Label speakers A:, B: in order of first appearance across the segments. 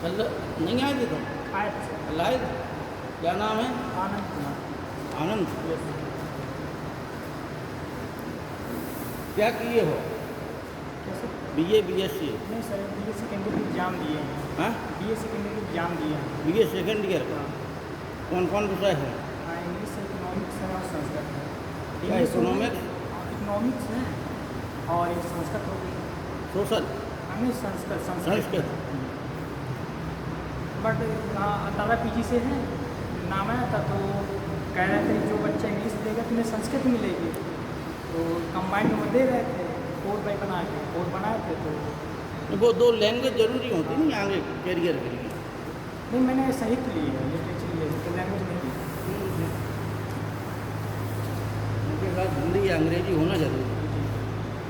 A: कल नहीं आए थे तुम?
B: आए थे सर।
A: कल आए थे? क्या नाम है?
B: आनंद कुमार।
A: आनंद।
B: यस।
A: क्या किए हो?
B: कैसे?
A: BA BSc?
B: नहीं sir, B A secondary exam दिए हैं।
A: हाँ,
B: बी ए सेकेंडरी एग्जाम दिए हैं।
A: बीए सेकेंड ईयर का? कौन कौन विषय है?
B: हाँ, इंग्लिश है, इकोनॉमिक्स है और संस्कृत है।
A: क्या इकोनॉमिक्स?
B: इकोनॉमिक्स है और एक संस्कृत हो गई।
A: सोशल?
B: हमें संस्कृत
A: संस्कृत।
B: बट दादा पीजी से है, नाम आया था तो कह रहे थे जो बच्चा इंग्लिश देगा तुम्हें संस्कृत मिलेगी, तो कंबाइंड में दे रहे थे, कोर्स बाई बना के कोर्स बनाए थे। तो
A: वो दो लैंग्वेज जरूरी होती नहीं आगे कैरियर के लिए?
B: नहीं, मैंने साहित्य ली है, लिटरेचर ली है, तो लैंग्वेज नहीं ली।
A: उनके साथ हिंदी या अंग्रेजी होना जरूरी है,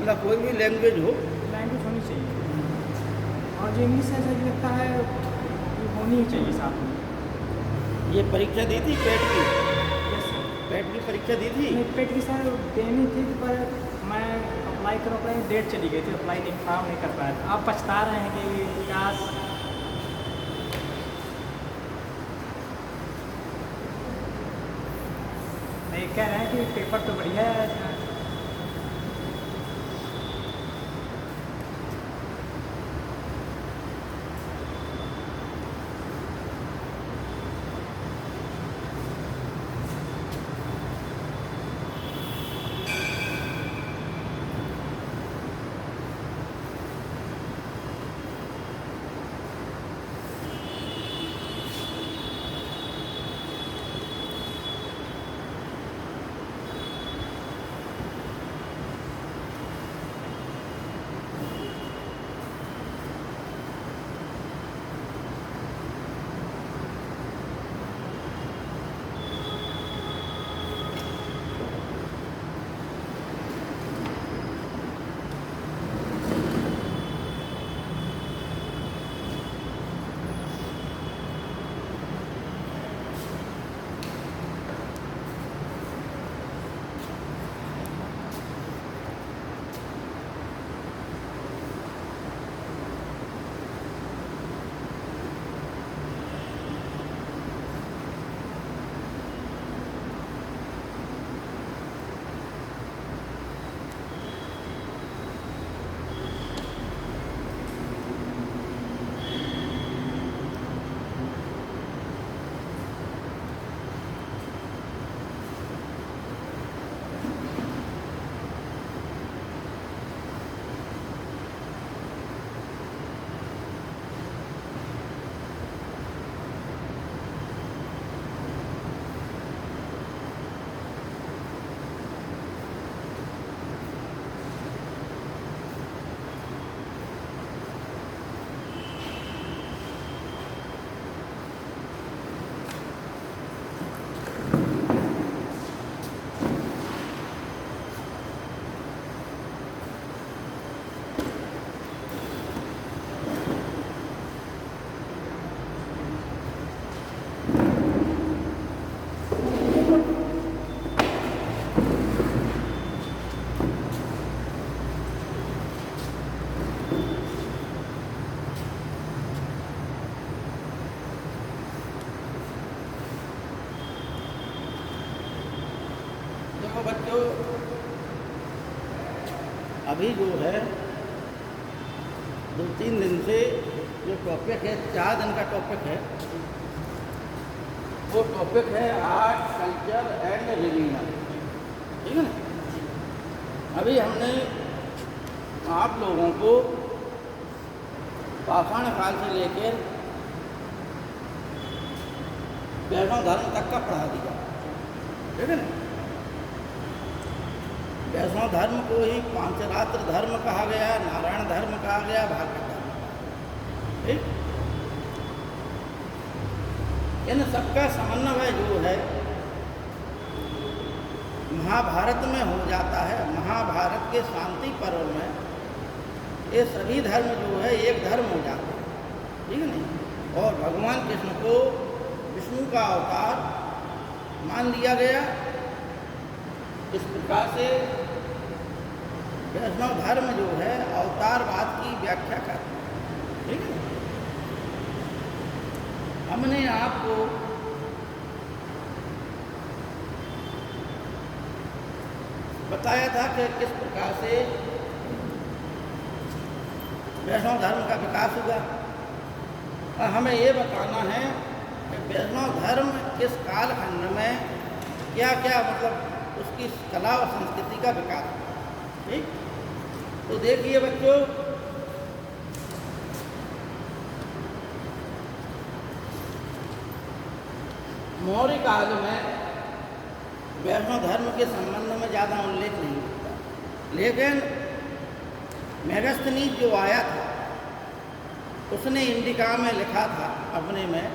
A: मतलब कोई भी लैंग्वेज हो।
B: लैंग्वेज होनी चाहिए, और जो इंग्लिश है ऐसा लगता है कि होनी ही चाहिए साथ में।
A: ये परीक्षा दी थी पेट की?
B: Yes sir.
A: पेट की परीक्षा दी थी?
B: नहीं, पेट की सर देनी थी, पर मैं अप्लाई कर पाया, डेट चली गई थी, अप्लाई नहीं फॉर्म नहीं कर पाया था। आप पछता रहे हैं कि काश नहीं, कह रहे हैं कि पेपर तो बढ़िया है।
A: देखो बच्चों, अभी जो है 2-3 दिन से जो टॉपिक है, 4 दिन का टॉपिक है, वो टॉपिक है आर्ट, कल्चर एंड रिलीजन। ठीक है ना? अभी हमने आप लोगों को पाषाण काल से लेकर वैष्णव धर्म तक का पढ़ा दिया। ठीक है ना? वैष्णव धर्म को ही पांचरात्र धर्म कहा गया, नारायण धर्म कहा गया, भागवत धर्म। ठीक? इन सबका समन्वय जो है महाभारत में हो जाता है। महाभारत के शांति पर्व में ये सभी धर्म जो है एक धर्म हो जाते हैं, ठीक है नहीं। और भगवान कृष्ण को विष्णु का अवतार मान लिया गया। इस प्रकार से वैष्णव धर्म जो है अवतारवाद की व्याख्या करता है, ठीक है। हमने आपको बताया था कि किस प्रकार से वैष्णव धर्म का विकास हुआ, और हमें ये बताना है कि वैष्णव धर्म किस कालखंड में क्या क्या मतलब उसकी कला और संस्कृति का विकास हुआ, ठीक। तो देखिए बच्चों, मौर्य काल में वैष्णव धर्म के संबंध में ज़्यादा उल्लेख नहीं होता, लेकिन मेगास्थनीज जो आया था उसने इंडिका में लिखा था अपने में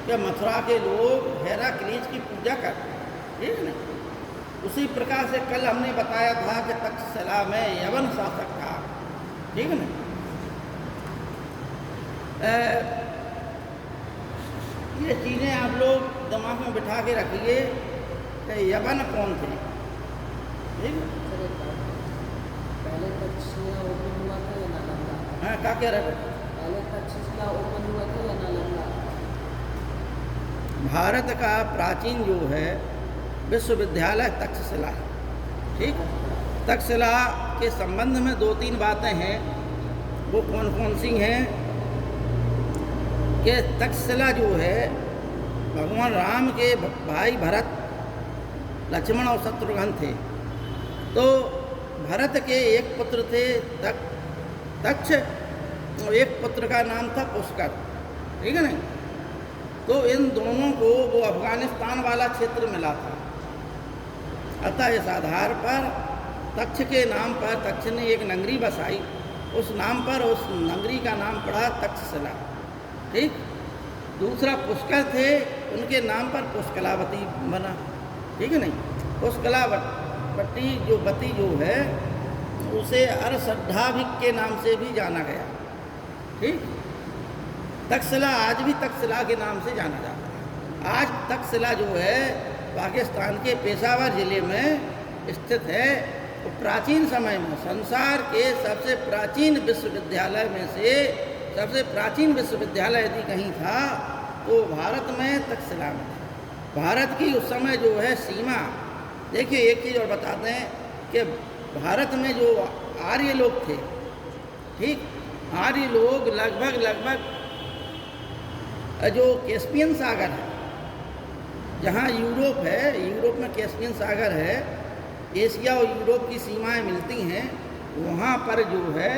A: कि मथुरा के लोग हेराक्लीज की पूजा करते हैं, ठीक है ना। उसी प्रकार से कल हमने बताया था कि तक्षशिला में यवन शासक था, ठीक है ना। ये चीज़ें आप लोग दिमाग में बिठा के रखिए कि यवन कौन थे, ठीक है।
C: पहले तक्षशिला ओपन हुआ था या नालंदा?
A: हाँ, क्या कह रहे?
C: पहले तक्षशिला ओपन हुआ था या नालंदा?
A: भारत का प्राचीन जो है विश्वविद्यालय तक्षशिला है, ठीक। तक्षशिला के संबंध में 2-3 बातें हैं, वो कौन कौन सी हैं कि तक्षशिला जो है भगवान राम के भाई भरत, लक्ष्मण और शत्रुघ्न थे। तो भरत के एक पुत्र थे तक्ष, और एक पुत्र का नाम था पुष्कर, ठीक है नहीं। तो इन दोनों को वो अफगानिस्तान वाला क्षेत्र मिला था। अतः इस आधार पर तक्ष के नाम पर तक्ष ने एक नगरी बसाई, उस नाम पर उस नगरी का नाम पड़ा तक्षशिला, ठीक। दूसरा पुष्कर थे, उनके नाम पर पुष्कलावती बना, ठीक है नहीं। पुष्कलावती जो बती जो है उसे अरसड्ढाभिक के नाम से भी जाना गया, ठीक। तक्षशिला आज भी तक्षशिला के नाम से जाना जाता है। आज तक्षशिला जो है पाकिस्तान के पेशावर ज़िले में स्थित है। तो प्राचीन समय में संसार के सबसे प्राचीन विश्वविद्यालय में से सबसे प्राचीन विश्वविद्यालय यदि कहीं था तो भारत में तक्षशिला में था। भारत की उस समय जो है सीमा, देखिए एक चीज़ और बताते हैं कि भारत में जो आर्य लोग थे, ठीक, आर्य लोग लगभग जो कैस्पियन सागर है, जहाँ यूरोप है, यूरोप में कैस्पियन सागर है, एशिया और यूरोप की सीमाएं मिलती हैं, वहाँ पर जो है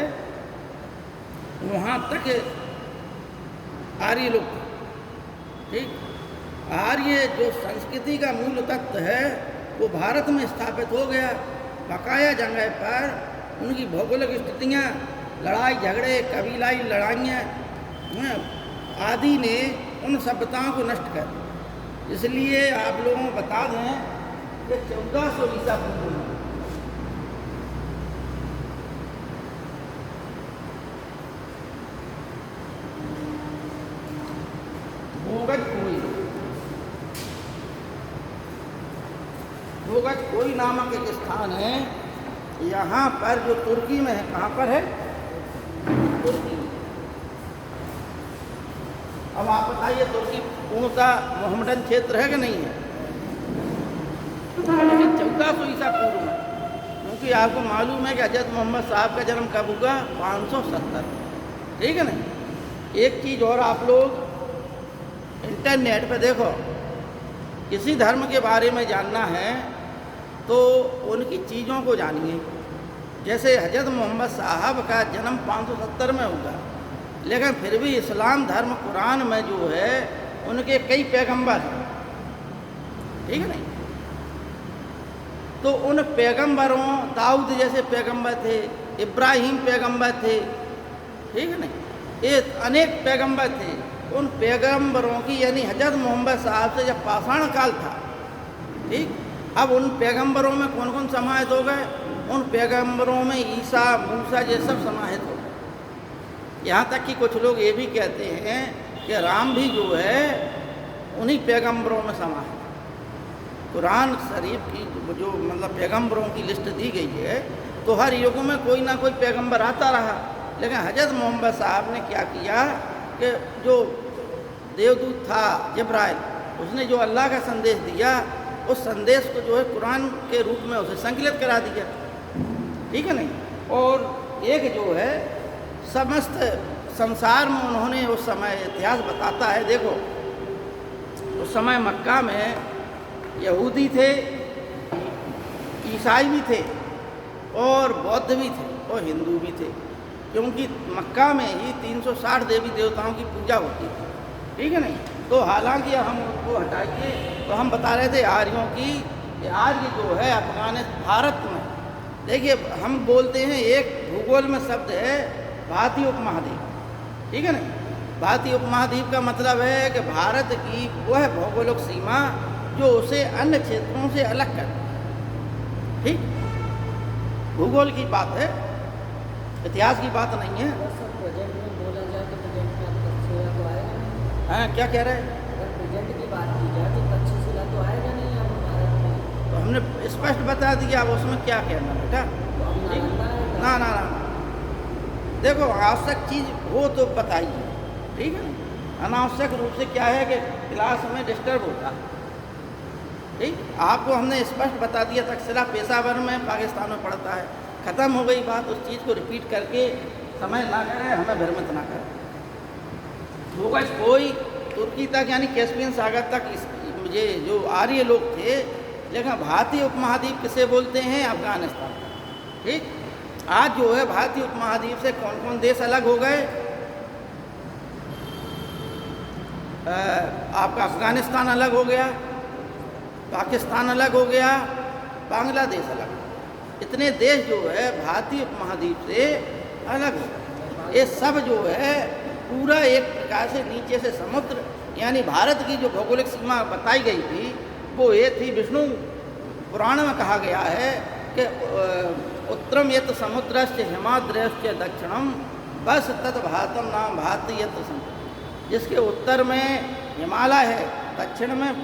A: वहाँ तक आर्य लोग थे, ठीक। आर्य जो संस्कृति का मूल तत्व है वो भारत में स्थापित हो गया। बकाया जगह पर उनकी भौगोलिक स्थितियाँ, लड़ाई झगड़े, कबीलाई लड़ाइयाँ आदि ने उन सभ्यताओं को नष्ट कर दिया। इसलिए आप लोगों को बता दें कि 1400 ईसा पूर्व में भोगज कोई नामक एक स्थान है, यहाँ पर जो तुर्की में है, कहाँ पर है? तुर्की। अब आप बताइए तुर्की पूर्णतः मोहम्मदन क्षेत्र है कि नहीं है? 1400 ईसा पूर्व में, क्योंकि आपको मालूम है कि हजरत मोहम्मद साहब का जन्म कब हुआ? 570, ठीक है ना। एक चीज़ और आप लोग इंटरनेट पे देखो, किसी धर्म के बारे में जानना है तो उनकी चीज़ों को जानिए। जैसे हजरत मोहम्मद साहब का जन्म 570 में हुआ, लेकिन फिर भी इस्लाम धर्म कुरान में जो है उनके कई पैगंबर हैं, ठीक है नहीं। तो उन पैगंबरों, दाऊद जैसे पैगंबर थे, इब्राहिम पैगंबर थे, ठीक है नहीं, ये अनेक पैगंबर थे। उन पैगंबरों की यानी हजरत मोहम्मद साहब से जब पाषाण काल था, ठीक, अब उन पैगंबरों में कौन कौन समाहित हो गए? उन पैगंबरों में ईसा, मूसा ये सब समाहित हो गए। यहाँ तक कि कुछ लोग ये भी कहते हैं कि राम भी जो है उन्हीं पैगंबरों में समाहित। कुरान शरीफ की जो मतलब पैगंबरों की लिस्ट दी गई है, तो हर युग में कोई ना कोई पैगंबर आता रहा, लेकिन हज़रत मोहम्मद साहब ने क्या किया कि जो देवदूत था जिब्राइल, उसने जो अल्लाह का संदेश दिया, उस संदेश को जो है कुरान के रूप में उसे संकलित करा दिया, ठीक है नहीं। और एक जो है समस्त संसार में उन्होंने उस समय इतिहास बताता है, देखो उस समय मक्का में यहूदी थे, ईसाई भी थे और बौद्ध भी थे और हिंदू भी थे, क्योंकि मक्का में ही 360 देवी देवताओं की पूजा होती थी, ठीक है नहीं। तो हालांकि हम उनको हटाइए, तो हम बता रहे थे आर्यों की, आर्य जो है अफगानिस्तान भारत में, देखिए हम बोलते हैं एक भूगोल में शब्द है भारतीय उपमहाद्वीप, ठीक है नहीं। भारतीय उपमहाद्वीप का मतलब है कि भारत की वह भौगोलिक सीमा जो उसे अन्य क्षेत्रों से अलग कर, ठीक, भूगोल की बात है, इतिहास की बात नहीं है।
C: अगर सब प्रेजेंट में बोला जाए तो प्रेजेंट में तक्षशिला तो आएगा नहीं।
A: हाँ, क्या कह रहे हैं?
C: अगर प्रेजेंट की बात की जाए तो तक्षशिला तो आएगा नहीं अब भारत में।
A: तो हमने स्पष्ट बता दिया, अब उसमें क्या कहना बेटा,
C: तो अब
A: ठीक?
C: नालंदा आएगा।
A: ना ना ना, देखो आवश्यक चीज़ हो तो बताइए, ठीक है। अनावश्यक रूप से क्या है कि क्लास में डिस्टर्ब होता है, ठीक। आपको हमने स्पष्ट बता दिया, तक्षशिला पेशावर में पाकिस्तान में पड़ता है, ख़त्म हो गई बात। उस चीज़ को रिपीट करके समय ना करें, हमें भ्रमित ना करें। होगा कोई तुर्की तक यानी कैस्पियन सागर तक मुझे जो आर्य लोग थे, लेकिन भारतीय उपमहाद्वीप किसे बोलते हैं? अफगानिस्तान, ठीक। आज जो है भारतीय उपमहाद्वीप से कौन कौन देश अलग हो गए? आपका अफगानिस्तान अलग हो गया, पाकिस्तान अलग हो गया, बांग्लादेश अलग, इतने देश जो है भारतीय उपमहाद्वीप से अलग हो गए। ये सब जो है पूरा एक प्रकार से नीचे से समुद्र, यानी भारत की जो भौगोलिक सीमा बताई गई थी वो ये थी, विष्णु पुराण में कहा गया है कि उत्तरम यत समुद्रश्च हिमाद्रश्च दक्षिणम बस तत् भारतम नाम भारतीय यत्र समुद्र। जिसके उत्तर में हिमालय है, दक्षिण में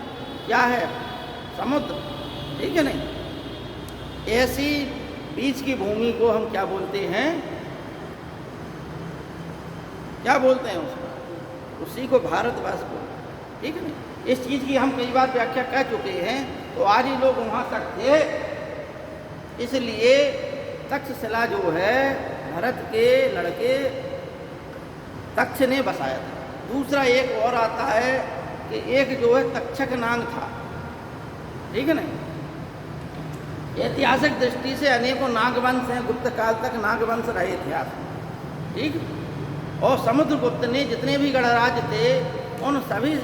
A: क्या है? समुद्र, ठीक है नहीं। ऐसी बीच की भूमि को हम क्या बोलते हैं? क्या बोलते हैं उसको? उसी को भारतवर्ष बोलते हैं, ठीक है नहीं। इस चीज़ की हम कई बार व्याख्या कर चुके हैं। तो आज ही लोग वहाँ तक थे, इसलिए तक्षशिला जो है भरत के लड़के तक्ष ने बसाया था। दूसरा एक और आता है कि एक जो है तक्षक नाग था, ठीक है नहीं। ऐतिहासिक दृष्टि से अनेकों नागवंश हैं, गुप्त काल तक नागवंश रहे इतिहास में, ठीक। और समुद्रगुप्त ने जितने भी गणराज्य थे उन सभी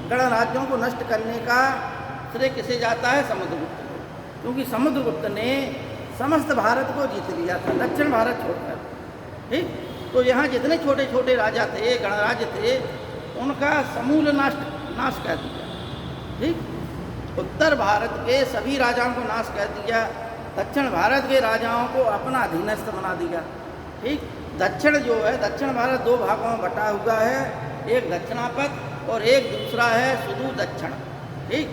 A: गणराज्यों को नष्ट करने का श्रेय किसे जाता है? समुद्रगुप्त को, क्योंकि समुद्रगुप्त ने समस्त भारत को जीत लिया था, दक्षिण भारत छोड़कर, ठीक। तो यहाँ जितने छोटे छोटे राजा थे, गणराज्य थे, उनका समूल नाश कर दिया, ठीक। उत्तर भारत के सभी राजाओं को नाश कर दिया, दक्षिण भारत के राजाओं को अपना अधीनस्थ बना दिया, ठीक। दक्षिण जो है, दक्षिण भारत दो भागों में बटा हुआ है, एक दक्षिणापथ और एक दूसरा है सुदूर दक्षिण, ठीक।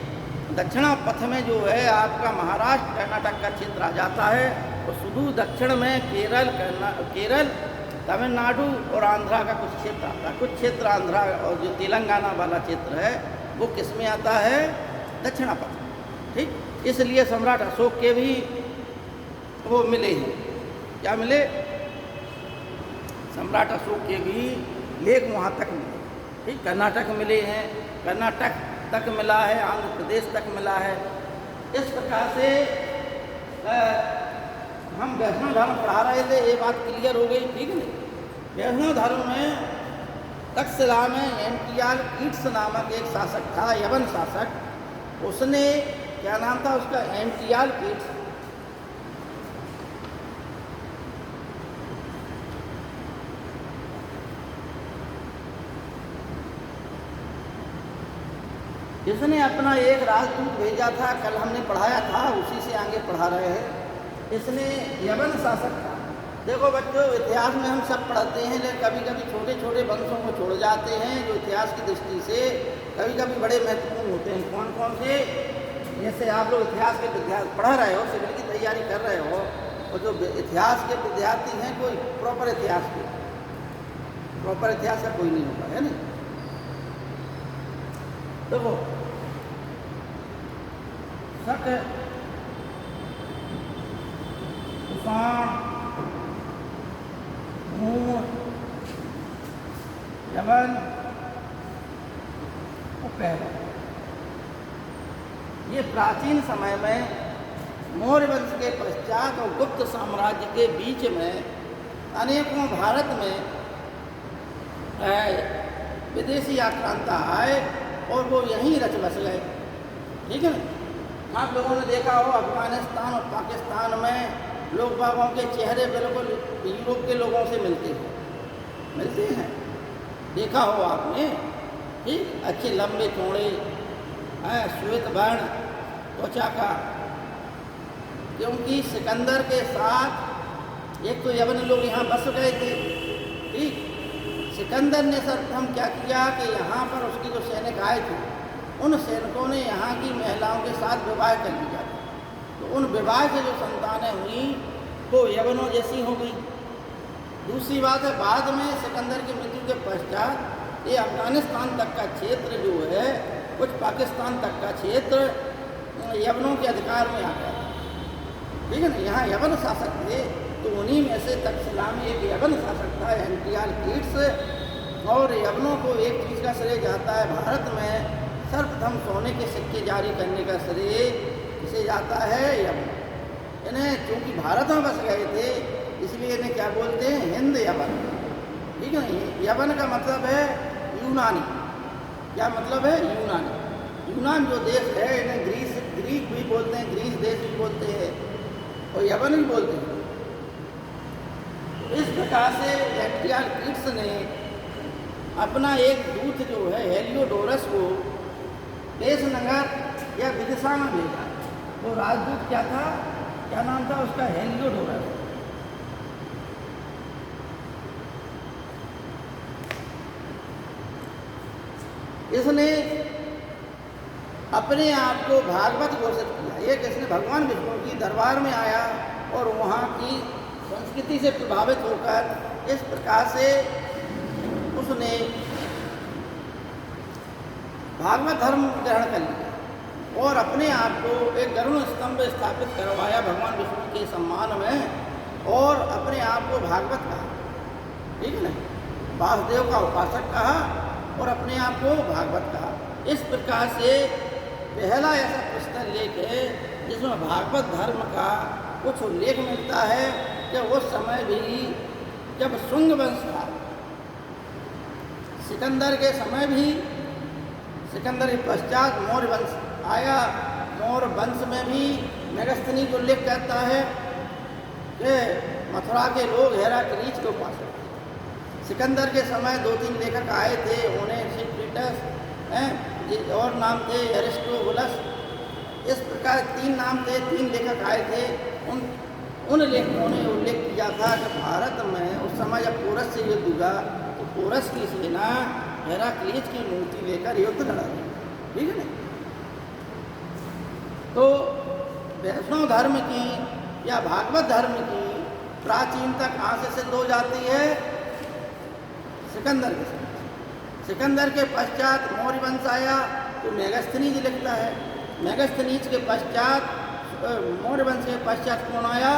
A: दक्षिणापथ में जो है आपका महाराष्ट्र कर्नाटक का क्षेत्र आ जाता है, और सुदूर दक्षिण में केरल तमिलनाडु और आंध्रा का कुछ क्षेत्र आता है। कुछ क्षेत्र आंध्रा और जो तेलंगाना वाला क्षेत्र है वो किस में आता है? दक्षिणापथ, ठीक। इसलिए सम्राट अशोक के भी वो मिले हैं, क्या मिले? सम्राट अशोक के भी लेख वहाँ तक मिले, ठीक। कर्नाटक मिले हैं, कर्नाटक तक मिला है, आंध्र प्रदेश तक मिला है। इस प्रकार से हम वैष्णव धर्म पढ़ा रहे थे, ये बात क्लियर हो गई, ठीक है। वैष्णव धर्म में तक्षशिला में एंटियाल कीट्स नामक एक शासक था, यवन शासक। उसने क्या नाम था उसका? एंटियाल कीट्स। इसने अपना एक राजदूत भेजा था, कल हमने पढ़ाया था, उसी से आगे पढ़ा रहे हैं। इसने यवन शासक था। देखो बच्चों, इतिहास में हम सब पढ़ते हैं, लेकिन कभी कभी छोटे छोटे वंशों को छोड़ जाते हैं जो इतिहास की दृष्टि से कभी कभी बड़े महत्वपूर्ण होते हैं। कौन कौन से? जैसे आप लोग इतिहास के विद्यार्थी पढ़ रहे हो, सिविल की तैयारी कर रहे हो, और जो इतिहास के विद्यार्थी हैं कोई प्रॉपर इतिहास का कोई नहीं होता है ना। देखो शक, कुषाण, मूर, यवन और पहला, ये प्राचीन समय में मौर्य वंश के पश्चात और गुप्त साम्राज्य के बीच में अनेकों भारत में विदेशी आक्रांता आए और वो यहीं रच बस गए। ठीक है ना। आप लोगों ने देखा हो अफगानिस्तान और पाकिस्तान में लोग बागों के चेहरे बिल्कुल यूरोप के लोगों से मिलते हैं। देखा हो आपने। ठीक, अच्छे लंबे चौड़े श्वेत वर्ण त्वचा का, क्योंकि सिकंदर के साथ एक तो यवन लोग यहाँ बस गए थे। ठीक, सिकंदर ने सर्वप्रथम क्या किया कि यहाँ पर उसकी जो सैनिक आए थे, उन सैनिकों ने यहाँ की महिलाओं के साथ विवाह कर लिया था। तो उन विवाह से जो संतानें हुई वो यवनों जैसी हो गई। दूसरी बात है, बाद में सिकंदर की मृत्यु के पश्चात ये अफगानिस्तान तक का क्षेत्र जो है, कुछ पाकिस्तान तक का क्षेत्र यवनों के अधिकार में आ गया था। ठीक है ना। यहाँ यवन शासक थे, तो उन्हीं में से तक्षशिला में एक यवन शासक था, एंटियालकीट्स। और यवनों को एक चीज़ का श्रेय जाता है, भारत में सर्वप्रथम सोने के सिक्के जारी करने का श्रेय किसे जाता है? यवन। इन्हें चूँकि भारत में बस गए थे, इसलिए इन्हें क्या बोलते हैं? हिंद यवन। ठीक है ना। यवन का मतलब है यूनानी। क्या मतलब है? यूनानी। यूनान जो देश है, इन्हें ग्रीक भी बोलते हैं, ग्रीस देश भी बोलते हैं और यवन भी बोलते हैं। इस प्रकार से एंटियालकीट्स ने अपना एक दूत जो है हेलियोडोरस को देशनगर या विदिशा में भेजा। वो राजदूत क्या था? क्या नाम था उसका? हेलियोडोरस। इसने अपने आप को भागवत घोषित किया। ये किसने? भगवान विष्णु की दरबार में आया और वहाँ की संस्कृति से प्रभावित होकर इस प्रकार से उसने भागवत धर्म ग्रहण कर लिया और अपने आप को एक गरुड़ स्तंभ स्थापित करवाया भगवान विष्णु के सम्मान में, और अपने आप को भागवत कहा। ठीक है ना। वासुदेव का उपासक कहा और अपने आप को भागवत कहा। इस प्रकार से पहला ऐसा पुस्तक लेख है जिसमें भागवत धर्म का कुछ उल्लेख मिलता है कि उस समय भी जब शुंग वंश था, सिकंदर के समय भी, सिकंदर के पश्चात मौर्य वंश आया। मौर्य वंश में भी मेगस्थनी को उल्लेख करता है कि मथुरा के लोग हेराक्लीज के उपासक थे। सिकंदर के समय 2-3 लेखक आए थे, उन्हें सिक्रिटस और नाम थे एरिस्टोबुलस। इस प्रकार 3 नाम थे, 3 लेखक आए थे। उन लेखकों ने उल्लेख किया था कि भारत में उस समय जब पोरस से युद्ध हुआ तो पोरस की सेना हेराक्लीज की मूर्ति लेकर युद्ध लड़ा रही। ठीक है ना। तो वैष्णव धर्म की या भागवत धर्म की प्राचीनता कहाँ से सिद्ध हो जाती है? सिकंदर के समय। सिकंदर के पश्चात मौर्य वंश आया तो मेगस्थनीज लिखता है। मेगस्थनीज के पश्चात मौर्य वंश के पश्चात कौन आया?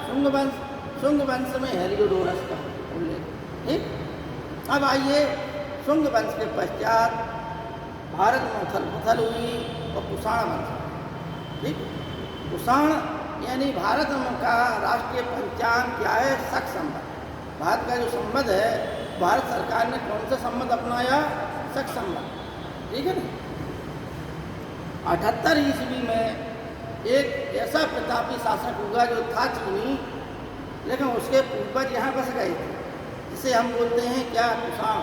A: शुंग वंश। शुंग वंश में हेलियोडोरस का उल्लेख। ठीक। अब आइए, शुंग वंश के पश्चात भारत में उथल पुथल हुई और कुषाण वंश। ठीक। कुषाण यानी भारत का राष्ट्रीय पंचांग क्या है? शक संवत। भारत का जो संवत है, भारत सरकार ने कौन सा संवत अपनाया? शक संवत। ठीक है ना। 78 ईस्वी में एक ऐसा प्रतापी शासक हुआ जो था चीनी, लेकिन उसके पूर्वज यहाँ बस गए थे, जिसे हम बोलते हैं क्या? कुषाण।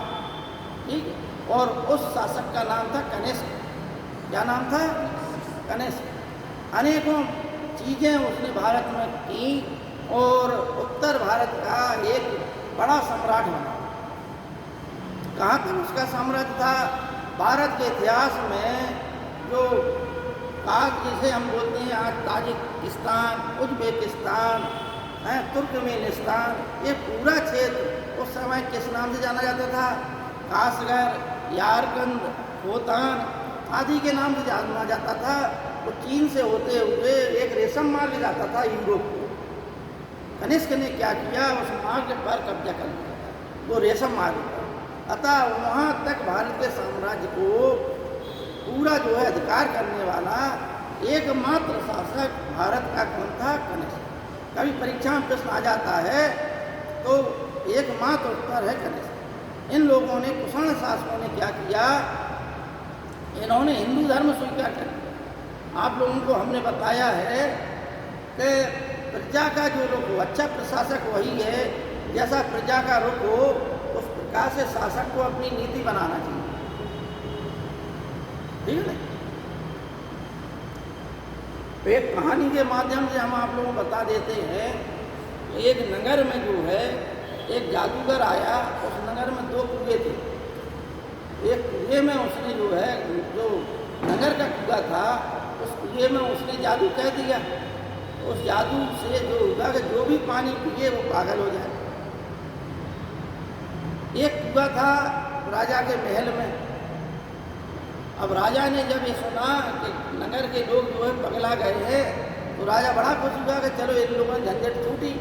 A: ठीक है। और उस शासक का नाम था कनिष्क। क्या नाम था? कनिष्क। अनेकों चीज़ें उसने भारत में की और उत्तर भारत का एक बड़ा सम्राट बना। कहाँ तक उसका साम्राज्य था? भारत के इतिहास में जो जिसे हम बोलते हैं आज ताजिकिस्तान, उज्बेकिस्तान, तुर्कमेनिस्तान, ये पूरा क्षेत्र उस समय किस नाम से जाना जाता था? कासगर, यारकंद, खोतान आदि के नाम से जाना जाता था। वो चीन से होते हुए एक रेशम मार्ग जाता था यूरोप को। कनिष्क ने क्या किया? उस मार्ग पर कब्जा कर लिया, वो रेशम मार्ग पर। अतः वहाँ तक भारत के साम्राज्य को पूरा जो है अधिकार करने वाला एकमात्र शासक भारत का कौन था? कनिष्क। कभी परीक्षा में प्रश्न आ जाता है तो एकमात्र उत्तर है कनिष्क। इन लोगों ने, कुषाण शासकों ने क्या किया? इन्होंने हिंदू धर्म स्वीकार कर लिया। आप लोगों को हमने बताया है कि प्रजा का जो रुख हो, अच्छा प्रशासक वही है जैसा प्रजा का रुख हो, उस प्रकार से शासक को अपनी नीति बनाना चाहिए। ठीक है ना? एक कहानी के माध्यम से हम आप लोगों को बता देते हैं। एक नगर में जो है एक जादूगर आया। उस नगर में 2 कुएं थे। एक कुएं में उसने जो है, जो नगर का कुआं था, उस कुएं में उसने जादू कह दिया। उस जादू से जो होगा कि जो भी पानी पिए वो पागल हो जाए। एक कुआं था राजा के महल में। अब राजा ने जब ये सुना कि नगर के लोग जो है पगला गए हैं, तो राजा बड़ा खुश हुआ कि चलो इन लोगों ने झंझट छूटी,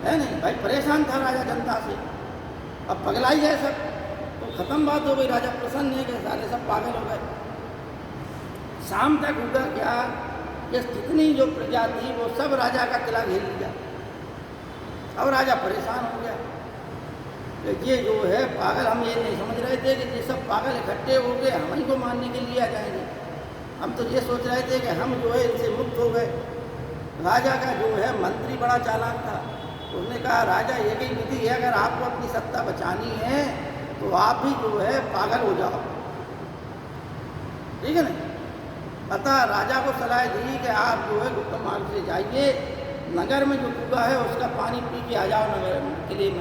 A: है नहीं? भाई परेशान था राजा जनता से, अब पगला ही गए सब, तो खत्म बात हो गई। राजा प्रसन्न है कि सारे सब पागल हो गए। शाम तक हुआ क्या, ये जितनी जो प्रजा थी वो सब राजा का किला घेर लिया। अब राजा परेशान हो गया कि ये जो है पागल, हम ये नहीं समझ रहे थे कि ये सब पागल इकट्ठे हो गए हम ही को मारने के लिए आ जाएंगे। हम तो ये सोच रहे थे कि हम जो है इनसे मुक्त हो गए। राजा का जो है मंत्री बड़ा चालाक था। उसने कहा राजा ये भी विधि है, अगर आपको अपनी सत्ता बचानी है तो आप भी जो है पागल हो जाओ। ठीक है ना? अतः राजा को सलाह दी कि आप जो है गुप्त मार्ग से जाइए, नगर में जो कुआं है उसका पानी पी के आ जाओ नगर किले में।